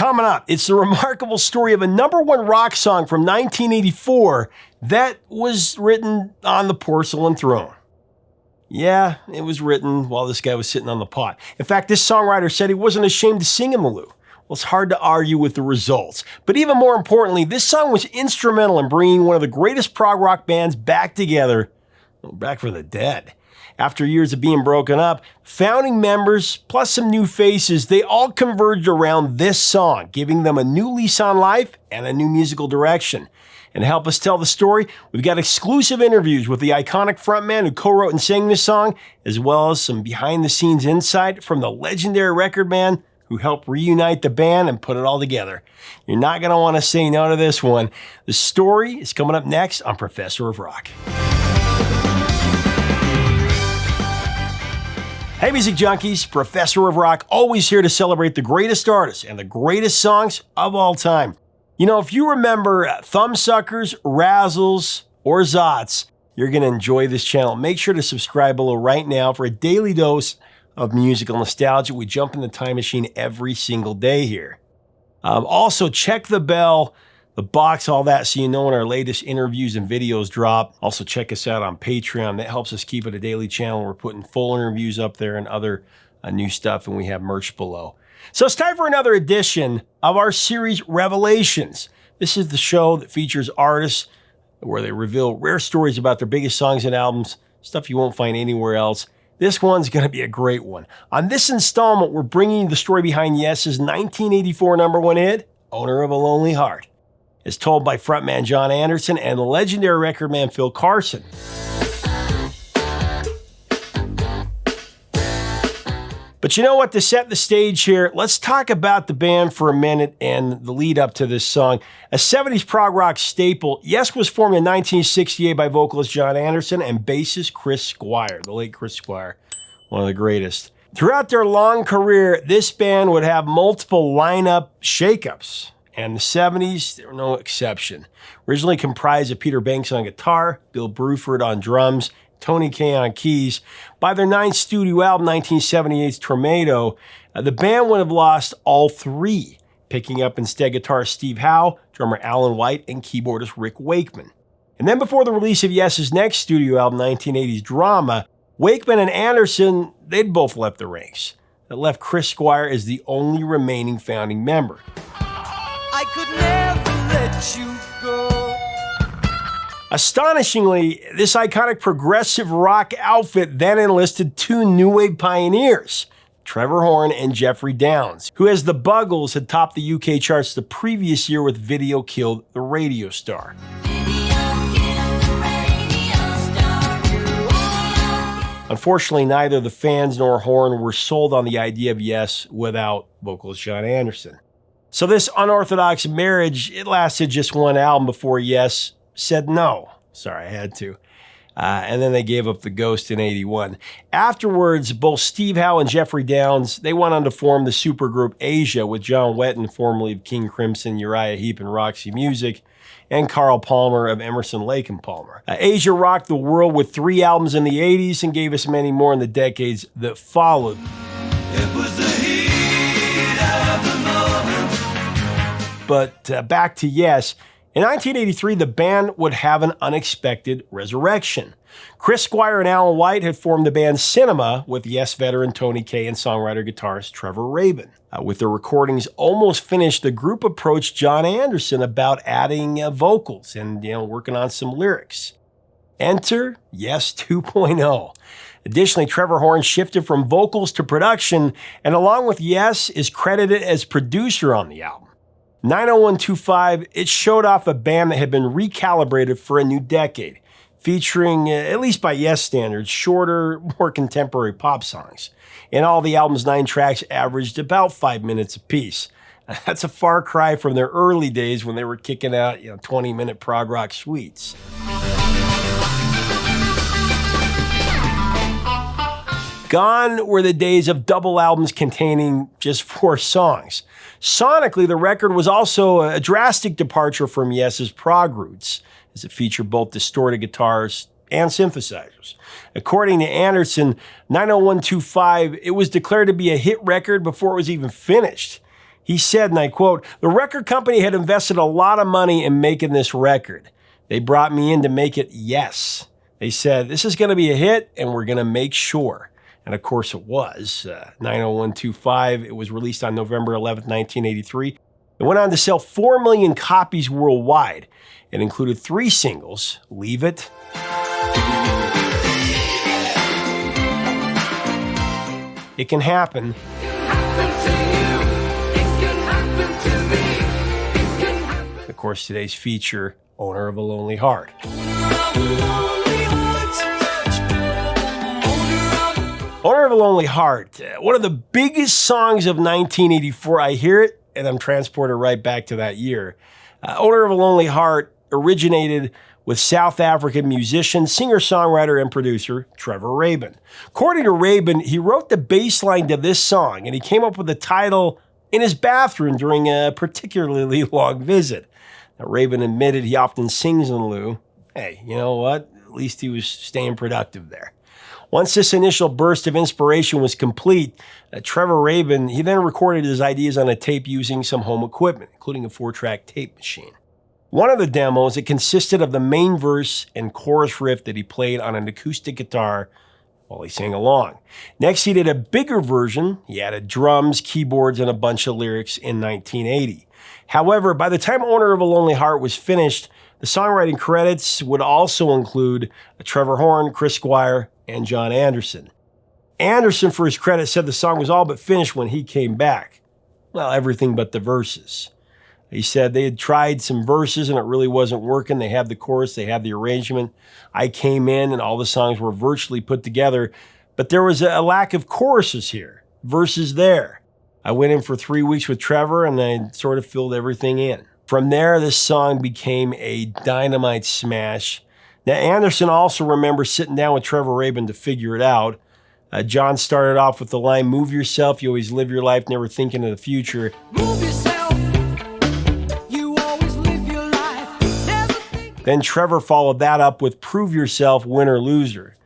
Coming up, it's the remarkable story of a #1 rock song from 1984 that was written on the porcelain throne. Yeah, it was written while this guy was sitting on the pot. In fact, this songwriter said he wasn't ashamed to sing in the loo. Well, it's hard to argue with the results. But even more importantly, this song was instrumental in bringing one of the greatest prog rock bands back together, back from the dead. After years of being broken up, founding members, plus some new faces, they all converged around this song, giving them a new lease on life and a new musical direction. And to help us tell the story, we've got exclusive interviews with the iconic frontman who co-wrote and sang this song, as well as some behind-the-scenes insight from the legendary record man who helped reunite the band and put it all together. You're not going to want to say no to this one. The story is coming up next on Professor of Rock. Hey music junkies, Professor of Rock, always here to celebrate the greatest artists and the greatest songs of all time. You know, if you remember Thumbsuckers, Razzles, or Zots, you're going to enjoy this channel. Make sure to subscribe below right now for a daily dose of musical nostalgia. We jump in the time machine every single day here. Also, check the bell, the box, all that, so you know when our latest interviews and videos drop. Also, check us out on Patreon. That helps us keep it a daily channel. We're putting full interviews up there and other new stuff, and we have merch below. So it's time for another edition of our series Revelations. This is the show that features artists where they reveal rare stories about their biggest songs and albums, stuff you won't find anywhere else. This one's going to be a great one. On this installment, we're bringing you the story behind Yes's 1984 #1 hit, Owner of a Lonely Heart. It's told by frontman Jon Anderson and the legendary record man Phil Carson. But you know what, to set the stage here, let's talk about the band for a minute and the lead up to this song. A 70s prog rock staple, Yes was formed in 1968 by vocalist Jon Anderson and bassist Chris Squire, the late Chris Squire, one of the greatest. Throughout their long career, this band would have multiple lineup shakeups, and the 70s, they were no exception. Originally comprised of Peter Banks on guitar, Bill Bruford on drums, Tony Kaye on keys. By their 9th studio album, 1978's Tornado, the band would have lost all three, picking up instead guitarist Steve Howe, drummer Alan White, and keyboardist Rick Wakeman. And then before the release of Yes's next studio album, 1980's Drama, Wakeman and Anderson, they'd both left the ranks. That left Chris Squire as the only remaining founding member. I could never let you go. Astonishingly, this iconic progressive rock outfit then enlisted two new wave pioneers, Trevor Horn and Jeffrey Downes, who as the Buggles had topped the UK charts the previous year with Video Killed the Radio Star. Unfortunately, neither the fans nor Horn were sold on the idea of Yes without vocalist Jon Anderson. So this unorthodox marriage, it lasted just one album before Yes said no. Sorry, I had to. And then they gave up the ghost in 81. Afterwards, both Steve Howe and Jeffrey Downes, they went on to form the supergroup Asia with John Wetton, formerly of King Crimson, Uriah Heep, and Roxy Music, and Carl Palmer of Emerson, Lake and Palmer. Asia rocked the world with 3 albums in the 80s and gave us many more in the decades that followed. It was the heat of the moment. But back to Yes. In 1983, the band would have an unexpected resurrection. Chris Squire and Alan White had formed the band Cinema with Yes veteran Tony Kaye and songwriter-guitarist Trevor Rabin. With their recordings almost finished, the group approached Jon Anderson about adding vocals and working on some lyrics. Enter Yes 2.0. Additionally, Trevor Horn shifted from vocals to production, and along with Yes, is credited as producer on the album. 90125, it showed off a band that had been recalibrated for a new decade, featuring, at least by Yes standards, shorter, more contemporary pop songs. In all, the album's 9 tracks averaged about 5 minutes apiece. That's a far cry from their early days when they were kicking out 20-minute prog rock suites. Gone were the days of double albums containing just 4 songs. Sonically, the record was also a drastic departure from Yes's prog roots, as it featured both distorted guitars and synthesizers. According to Anderson, 90125, it was declared to be a hit record before it was even finished. He said, and I quote, "The record company had invested a lot of money in making this record. They brought me in to make it Yes. They said, this is going to be a hit, and we're going to make sure." And of course it was. 90125, it was released on November 11th, 1983. It went on to sell 4 million copies worldwide. It included 3 singles, Leave It, It Can Happen, of course, today's feature, Owner of a Lonely Heart. Owner of a Lonely Heart, one of the biggest songs of 1984. I hear it, and I'm transported right back to that year. Owner of a Lonely Heart originated with South African musician, singer-songwriter, and producer Trevor Rabin. According to Rabin, he wrote the bass line to this song, and he came up with the title in his bathroom during a particularly long visit. Now, Rabin admitted he often sings in lieu. Hey, you know what? At least he was staying productive there. Once this initial burst of inspiration was complete, Trevor Rabin, he then recorded his ideas on a tape using some home equipment, including a 4-track tape machine. One of the demos, it consisted of the main verse and chorus riff that he played on an acoustic guitar while he sang along. Next, he did a bigger version. He added drums, keyboards, and a bunch of lyrics in 1980. However, by the time Owner of a Lonely Heart was finished, the songwriting credits would also include Trevor Horn, Chris Squire, and Jon Anderson. Anderson, for his credit, said the song was all but finished when he came back. Well, everything but the verses. He said they had tried some verses and it really wasn't working. They had the chorus, they had the arrangement. I came in and all the songs were virtually put together, but there was a lack of choruses here, verses there. I went in for 3 weeks with Trevor and I sort of filled everything in. From there, this song became a dynamite smash. Now, Anderson also remembers sitting down with Trevor Rabin to figure it out. Jon started off with the line, "Move yourself, you always live your life, never thinking of the future." Move yourself. You always live your life. Never think. Then Trevor followed that up with "Prove yourself, win or loser."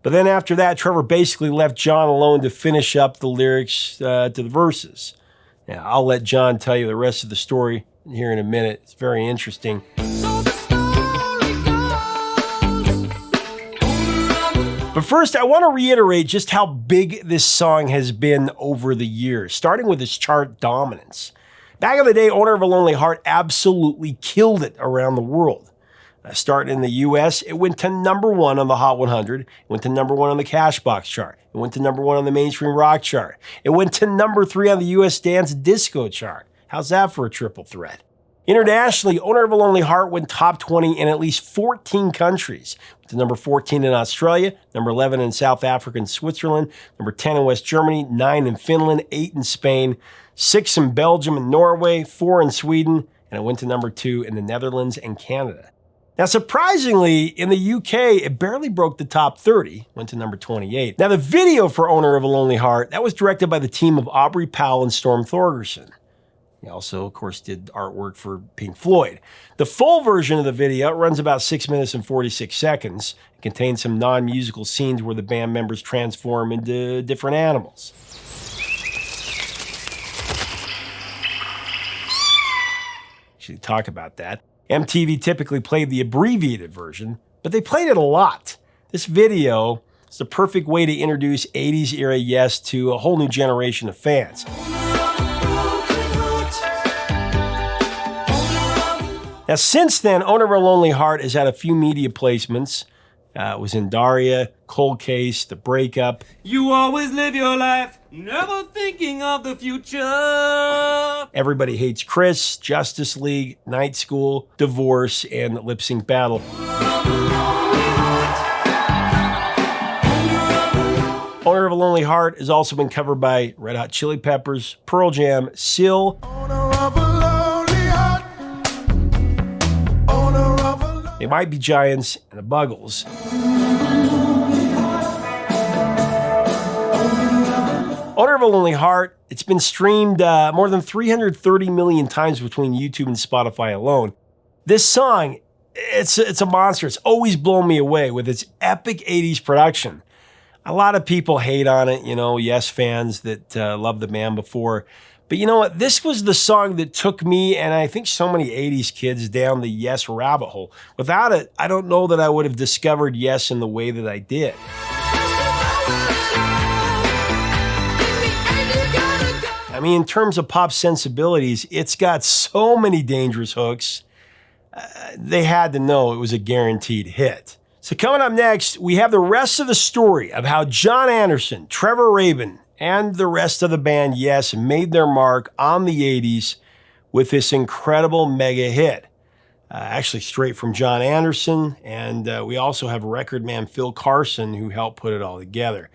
But then after that, Trevor basically left Jon alone to finish up the lyrics to the verses. Now, I'll let Jon tell you the rest of the story here in a minute. It's very interesting. So the story goes. But first, I want to reiterate just how big this song has been over the years, starting with its chart dominance. Back in the day, Owner of a Lonely Heart absolutely killed it around the world. Starting in the U.S., it went to number 1 on the Hot 100. It went to number 1 on the Cashbox chart. It went to number 1 on the Mainstream Rock chart. It went to number 3 on the U.S. Dance Disco chart. How's that for a triple threat? Internationally, Owner of a Lonely Heart went top 20 in at least 14 countries. It went to number 14 in Australia, number 11 in South Africa and Switzerland, number 10 in West Germany, 9 in Finland, 8 in Spain, 6 in Belgium and Norway, 4 in Sweden, and it went to number 2 in the Netherlands and Canada. Now, surprisingly, in the UK, it barely broke the top 30, went to number 28. Now, the video for Owner of a Lonely Heart, that was directed by the team of Aubrey Powell and Storm Thorgerson. He also, of course, did artwork for Pink Floyd. The full version of the video runs about 6 minutes and 46 seconds. It contains some non-musical scenes where the band members transform into different animals. Actually, talk about that. MTV typically played the abbreviated version, but they played it a lot. This video is the perfect way to introduce 80s era Yes to a whole new generation of fans. Now, since then, Owner of a Lonely Heart has had a few media placements. It was in Daria, Cold Case, The Breakup. You always live your life, never thinking of the future. Everybody Hates Chris, Justice League, Night School, Divorce, and Lip Sync Battle. Owner of a Lonely Heart has also been covered by Red Hot Chili Peppers, Pearl Jam, Seal, They Might Be Giants, and the Buggles. Owner of a Lonely Heart, it's been streamed more than 330 million times between YouTube and Spotify alone. This song, it's a monster. It's always blown me away with its epic 80s production. A lot of people hate on it, Yes fans that loved the band before. But you know what? This was the song that took me, and I think so many 80s kids, down the Yes rabbit hole. Without it, I don't know that I would have discovered Yes in the way that I did. I mean, in terms of pop sensibilities, it's got so many dangerous hooks. They had to know it was a guaranteed hit. So coming up next, we have the rest of the story of how Jon Anderson, Trevor Rabin, and the rest of the band Yes made their mark on the 80s with this incredible mega hit. Actually straight from Jon Anderson, and we also have record man Phil Carson who helped put it all together.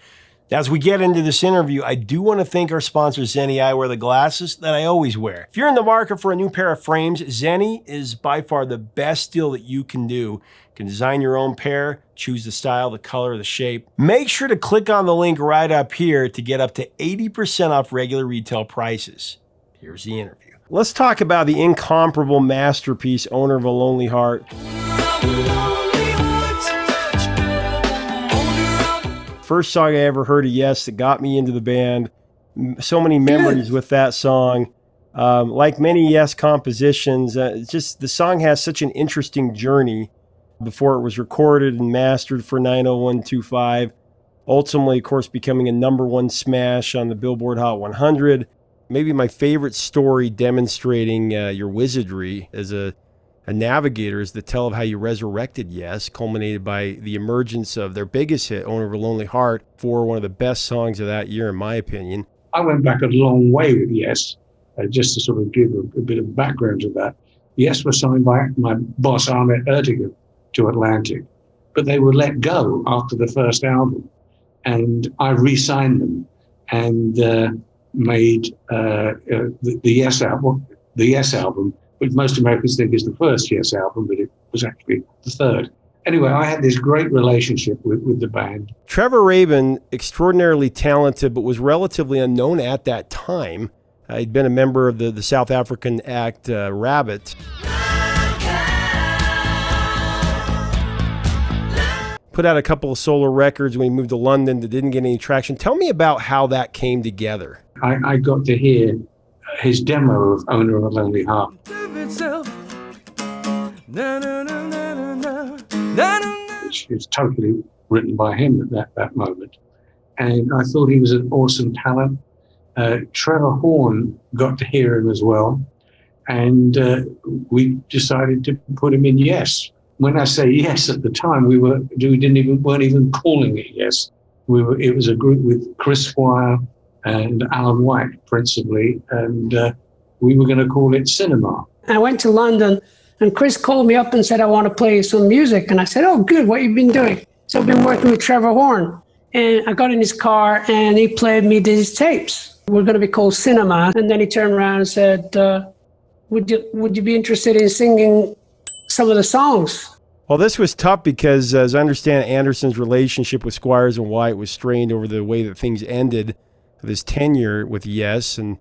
As we get into this interview, I do want to thank our sponsor, Zenni Eyewear, the glasses that I always wear. If you're in the market for a new pair of frames, Zenni is by far the best deal that you can do. You can design your own pair, choose the style, the color, the shape. Make sure to click on the link right up here to get up to 80% off regular retail prices. Here's the interview. Let's talk about the incomparable masterpiece, Owner of a Lonely Heart. First song I ever heard of Yes that got me into the band. So many memories with that song. Like many Yes compositions, just the song has such an interesting journey before it was recorded and mastered for 90125. Ultimately, of course, becoming a #1 smash on the Billboard Hot 100. Maybe my favorite story demonstrating your wizardry as a navigator is the tale of how you resurrected Yes, culminated by the emergence of their biggest hit, Owner of a Lonely Heart, for one of the best songs of that year, in my opinion. I went back a long way with Yes, just to sort of give a bit of background to that. Yes was signed by my boss, Ahmet Ertegun, to Atlantic, but they were let go after the first album. And I re-signed them and made the Yes album, which most Americans think is the first Yes album, but it was actually the third. Anyway, I had this great relationship with the band. Trevor Rabin, extraordinarily talented, but was relatively unknown at that time. He'd been a member of the South African act Rabbit. Put out a couple of solo records when he moved to London that didn't get any traction. Tell me about how that came together. I got to hear his demo of Owner of a Lonely Heart. Which is totally written by him at that moment. And I thought he was an awesome talent. Trevor Horn got to hear him as well. And we decided to put him in Yes. When I say Yes at the time, we weren't even calling it Yes. It was a group with Chris Squire and Alan White principally, and we were going to call it Cinema. I went to London, and Chris called me up and said, I want to play some music. And I said, oh, good, what have you been doing? So I've been working with Trevor Horn. And I got in his car, and he played me these tapes. We're going to be called Cinema. And then he turned around and said, would you be interested in singing some of the songs? Well, this was tough because, as I understand, Anderson's relationship with Squires and White was strained over the way that things ended with his tenure with Yes, and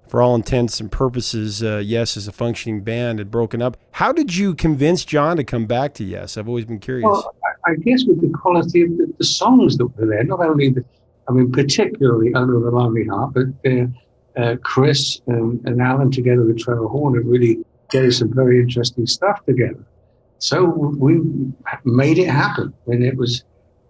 for all intents and purposes, Yes as a functioning band had broken up. How did you convince Jon to come back to Yes? I've always been curious. Well, I guess with the quality of the songs that were there, not only particularly Owner of a Lonely Heart, but Chris and Alan together with Trevor Horn have really getting some very interesting stuff together. So we made it happen. And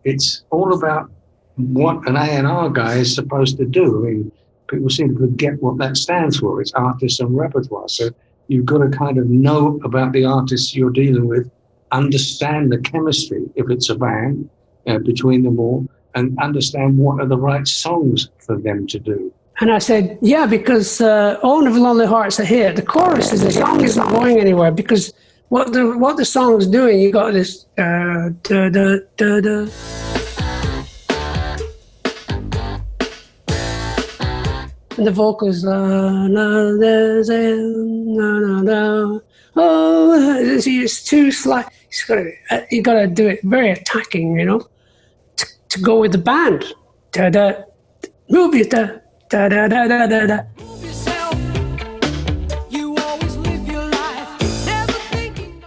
it's all about what an A&R guy is supposed to do. I mean, people seem to forget what that stands for. It's artists and repertoire. So you've got to kind of know about the artists you're dealing with, understand the chemistry, if it's a band, between them all, and understand what are the right songs for them to do. And I said, yeah, because Owner of a Lonely Heart's a hit. The chorus is, the song isn't going anywhere, because what the song's doing, you got this da da da da da. And the vocals, na na na na. Oh, it's too slight. You got to do it very attacking, to go with the band. Da da, move it, da da da da da da da.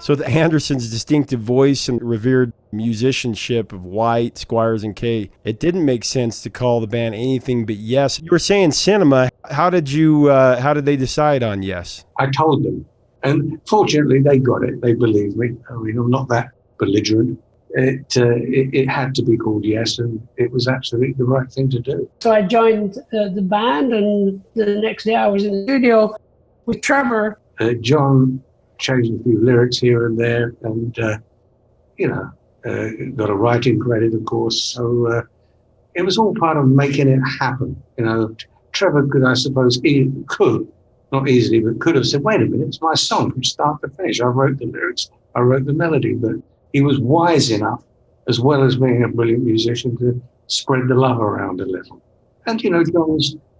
So the Anderson's distinctive voice and revered musicianship of White, Squires, and Kay, it didn't make sense to call the band anything but Yes. You were saying cinema. How did they decide on Yes? I told them, and fortunately they got it. They believed me. I mean, I'm not that belligerent. It had to be called Yes, and it was absolutely the right thing to do. So I joined the band, and the next day I was in the studio with Trevor. Jon changed a few lyrics here and there, and got a writing credit, of course. So it was all part of making it happen. Trevor could, I suppose, not easily, but could have said, "Wait a minute, it's my song from start to finish. I wrote the lyrics, I wrote the melody." But he was wise enough, as well as being a brilliant musician, to spread the love around a little. And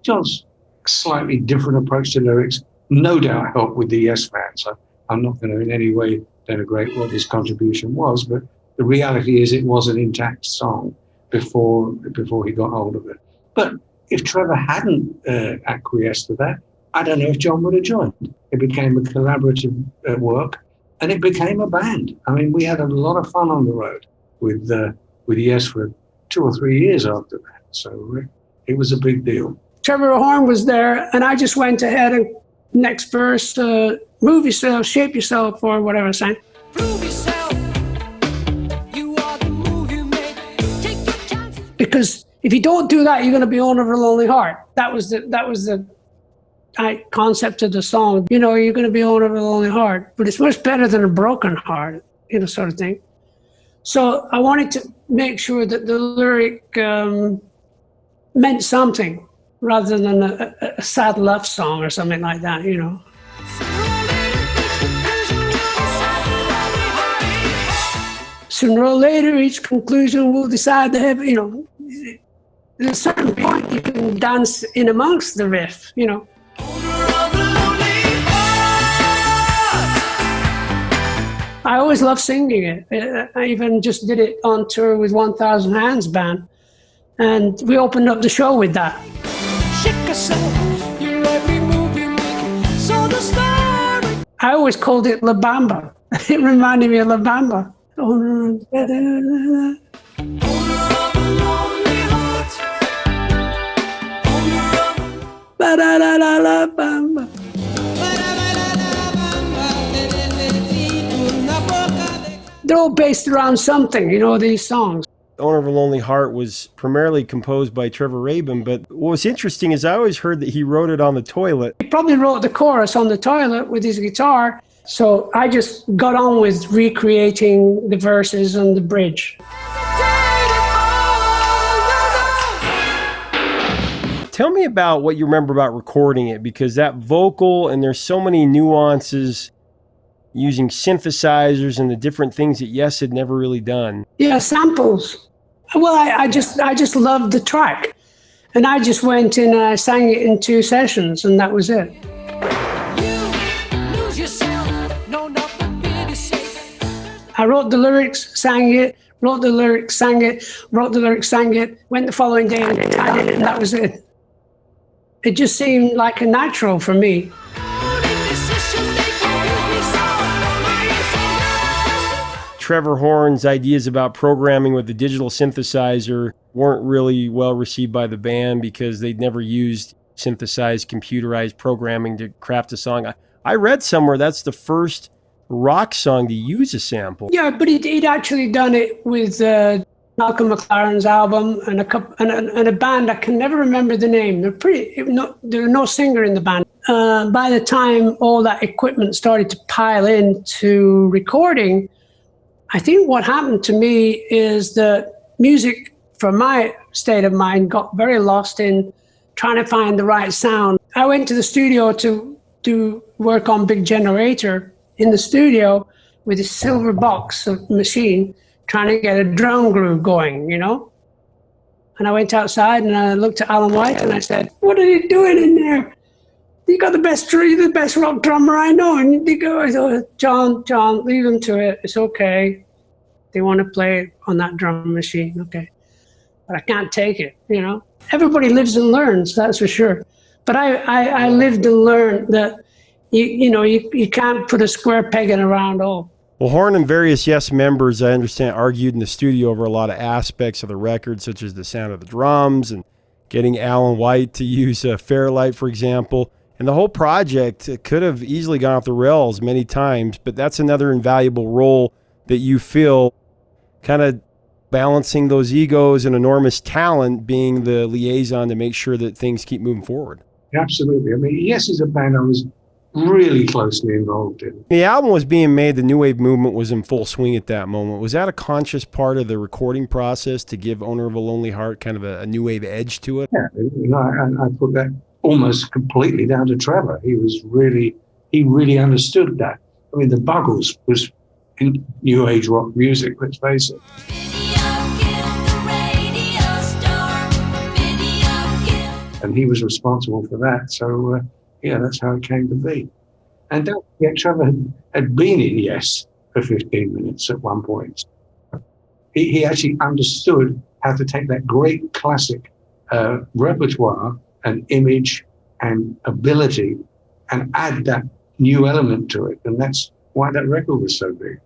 Jon's slightly different approach to lyrics no doubt helped with the Yes fans. I'm not going to in any way denigrate what his contribution was, but the reality is it was an intact song before he got hold of it. But if Trevor hadn't acquiesced to that, I don't know if Jon would have joined. It became a collaborative work, and it became a band. I mean, we had a lot of fun on the road with Yes for 2 or 3 years after that. So it was a big deal. Trevor Horn was there, and I just went ahead and next verse, move yourself, shape yourself, or whatever I'm saying. Prove yourself. You are the move you make. Take your chances. Because if you don't do that, you're going to be owner of a lonely heart. That was the concept of the song. You're going to be owner of a lonely heart, but it's much better than a broken heart, sort of thing. So I wanted to make sure that the lyric meant something, rather than a sad love song or something like that, Sooner or later, each conclusion will decide the heavy, At a certain point, you can dance in amongst the riff, I always loved singing it. I even just did it on tour with 1,000 Hands Band, and we opened up the show with that. Your every move you make. So the story. I always called it La Bamba. It reminded me of La Bamba. Owner of a lonely heart. La Bamba. They're all based around something, these songs. Owner of a Lonely Heart was primarily composed by Trevor Rabin, but what was interesting is I always heard that he wrote it on the toilet. He probably wrote the chorus on the toilet with his guitar, so I just got on with recreating the verses and the bridge. Tell me about what you remember about recording it, because that vocal, and there's so many nuances using synthesizers and the different things that Yes had never really done. Yeah, samples. Well, I just loved the track, and I just went in and I sang it in 2 sessions, and that was it. You lose yourself. No, nothing really safe. I wrote the lyrics, sang it, wrote the lyrics, sang it, wrote the lyrics, sang it, went the following day and I did it, and that was it. It just seemed like a natural for me. Trevor Horn's ideas about programming with the digital synthesizer weren't really well received by the band because they'd never used synthesized, computerized programming to craft a song. I read somewhere that's the first rock song to use a sample. Yeah, but he'd actually done it with Malcolm McLaren's album and a band. I can never remember the name. There were no singer in the band. By the time all that equipment started to pile into recording, I think what happened to me is that music, for my state of mind, got very lost in trying to find the right sound. I went to the studio to do work on Big Generator in the studio with a silver box of machine, trying to get a drum groove going, And I went outside and I looked at Alan White and I said, "What are you doing in there? You got the best rock drummer I know." And he goes, "Oh, Jon, leave them to it. It's okay. They want to play on that drum machine, okay. But I can't take it, Everybody lives and learns, that's for sure. But I lived and learned that you can't put a square peg in a round hole. Well, Horn and various Yes members, I understand, argued in the studio over a lot of aspects of the record, such as the sound of the drums and getting Alan White to use Fairlight, for example. And the whole project could have easily gone off the rails many times, but that's another invaluable role that you feel, kind of balancing those egos and enormous talent, being the liaison to make sure that things keep moving forward. Absolutely. I mean, Yes is a band I was really closely involved in. The album was being made, the New Wave movement was in full swing at that moment. Was that a conscious part of the recording process to give Owner of a Lonely Heart kind of a New Wave edge to it? Yeah, I put that almost completely down to Trevor. He really understood that. I mean, the Buggles was in New Age rock music, let's face it. And he was responsible for that. So, yeah, that's how it came to be. And don't forget, Trevor had been in Yes for 15 minutes at one point. He actually understood how to take that great classic repertoire and image and ability and add that new element to it. And that's why that record was so big.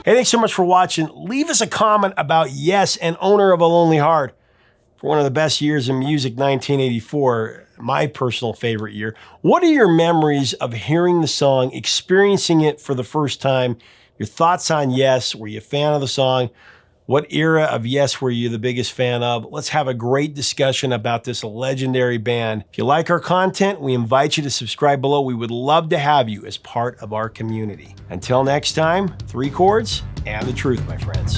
Hey, thanks so much for watching. Leave us a comment about Yes and Owner of a Lonely Heart. For one of the best years in music, 1984, my personal favorite year. What are your memories of hearing the song, experiencing it for the first time? Your thoughts on Yes? Were you a fan of the song? What era of Yes were you the biggest fan of? Let's have a great discussion about this legendary band. If you like our content, we invite you to subscribe below. We would love to have you as part of our community. Until next time, 3 chords and the truth, my friends.